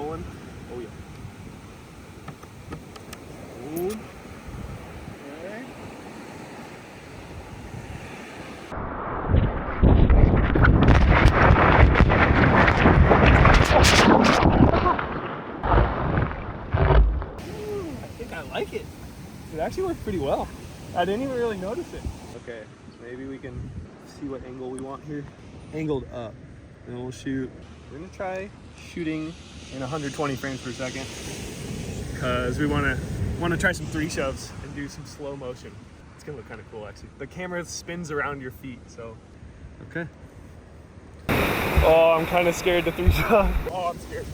rolling. Oh yeah. Ooh. Okay. I think I like it. It actually worked pretty well. I didn't even really notice it. Okay, maybe we can see what angle we want here. Angled up. Then we'll shoot. We're gonna try shooting in 120 frames per second because we want to try some 3 shoves and do some slow motion. It's gonna look kind of cool actually. The camera spins around your feet, so. Okay. Oh, I'm kind of scared to 3 shove. Oh, I'm scared.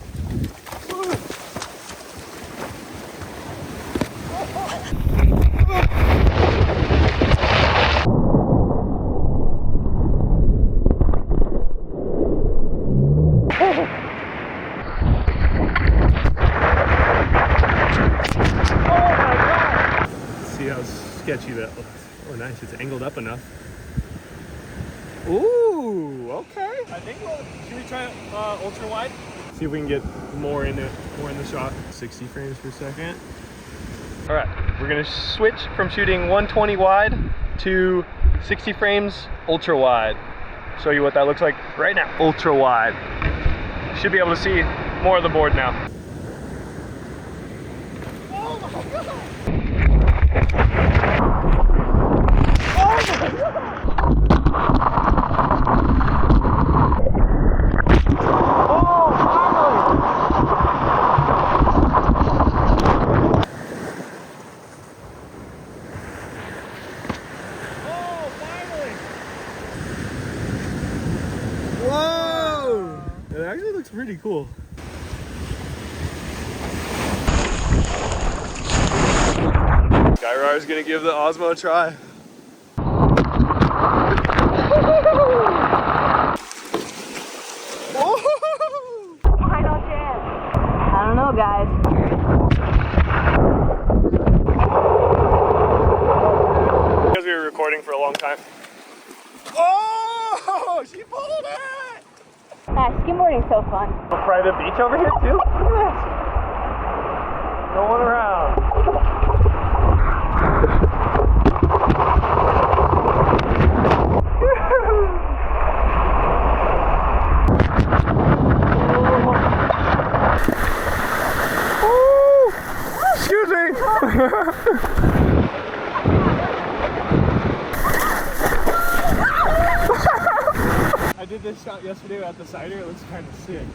Sketchy that looks. Oh, nice. It's angled up enough. Ooh, okay. I think should we try ultra wide? See if we can get more in the shot. 60 frames per second. All right, we're gonna switch from shooting 120 wide to 60 frames ultra wide. Show you what that looks like right now. Ultra wide. Should be able to see more of the board now. Oh my God. Pretty cool. Gyrar is gonna give the Osmo a try. Final chance. I don't know, guys. Because we were recording for a long time. Oh, she pulled it! Skimboarding's so fun. A private beach over here too? Look at this. Going around. Excuse me. I did this shot yesterday at the cider. It looks kind of sick.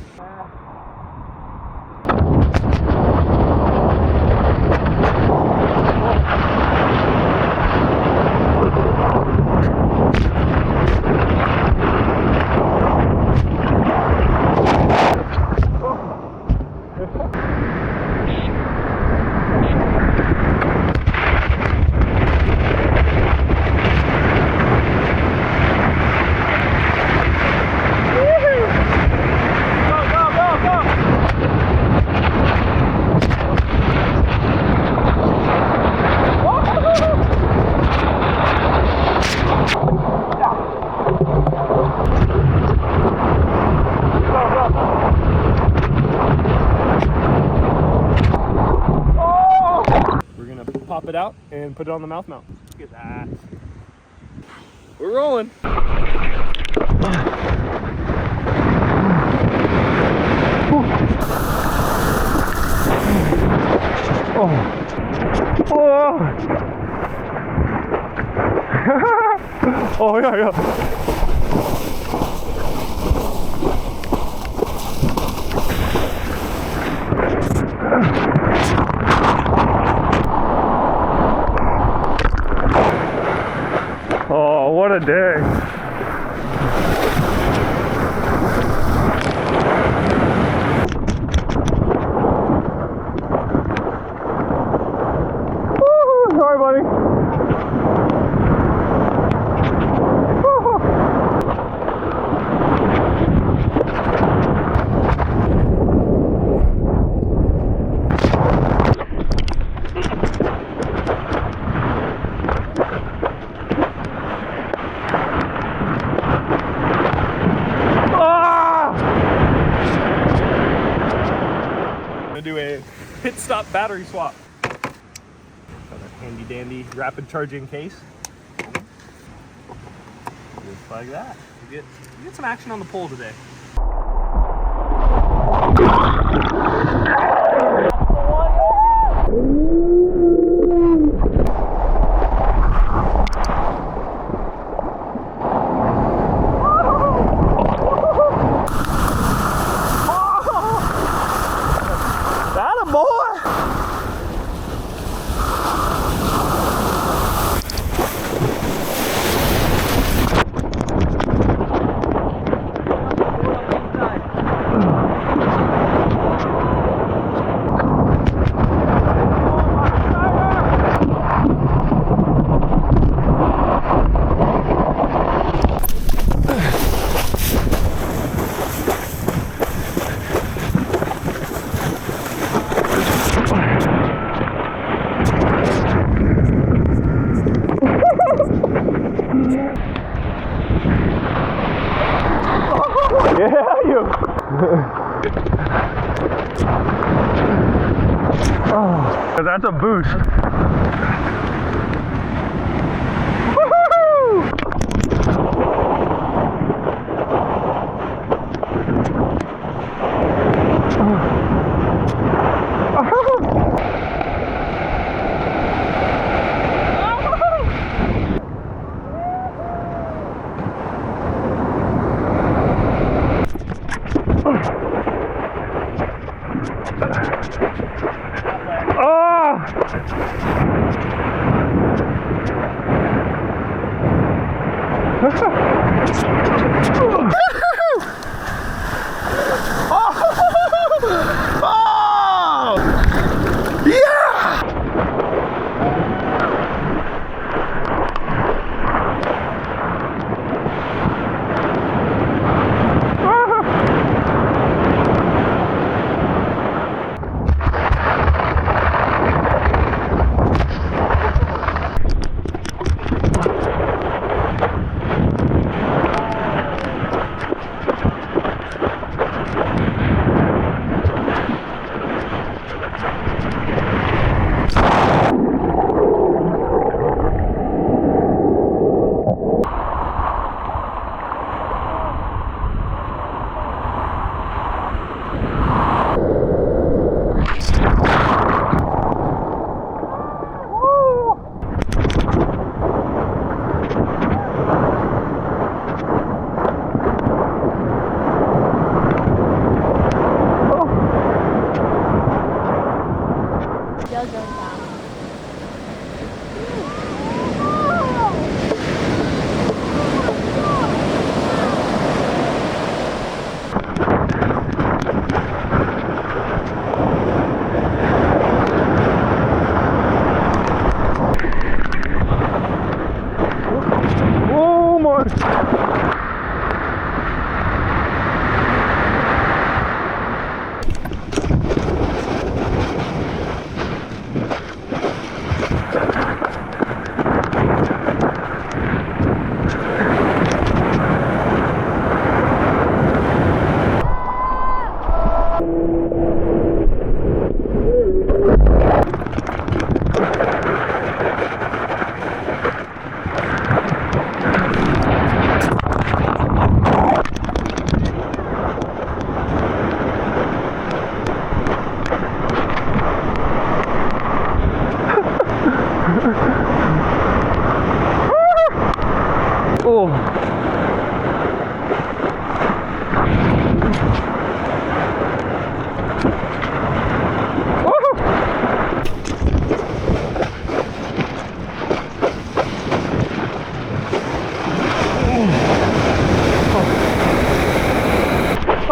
Pop it out and put it on the mouth mount. Look at that. We're rolling. Oh yeah, yeah. Oh, what a day. Woo-hoo, sorry, buddy. Woo-hoo. do a pit stop battery swap. Got a handy dandy rapid charging case. Just like that. We get some action on the pole today. Oh, that's a boost.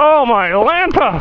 Oh my Atlanta!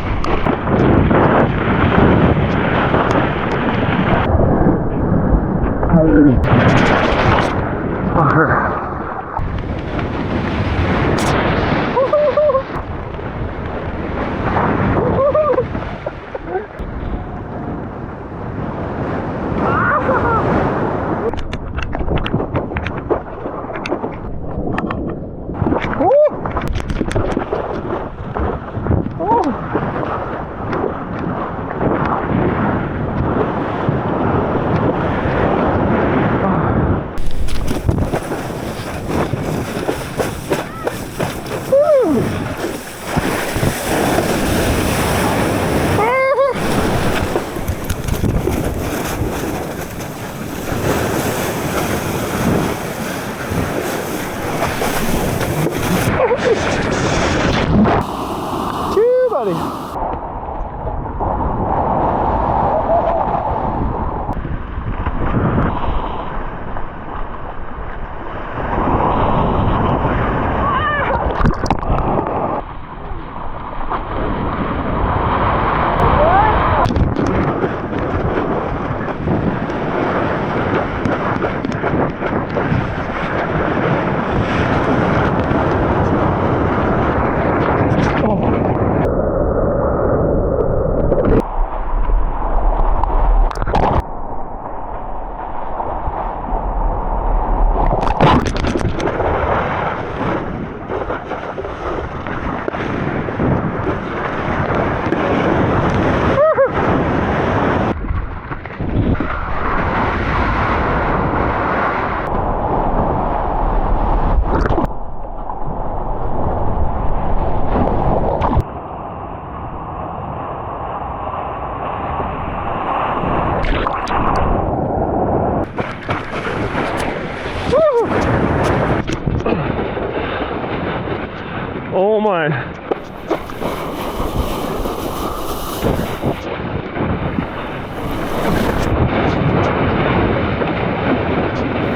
on.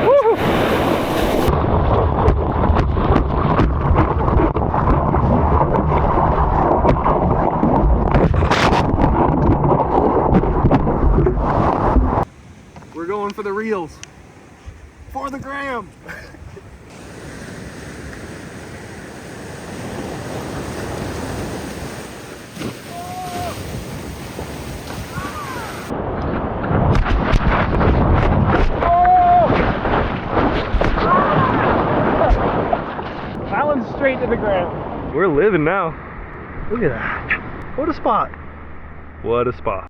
Woo! We're going for the reels. For the gram. That one's straight to the ground. We're living now. Look at that. What a spot. What a spot.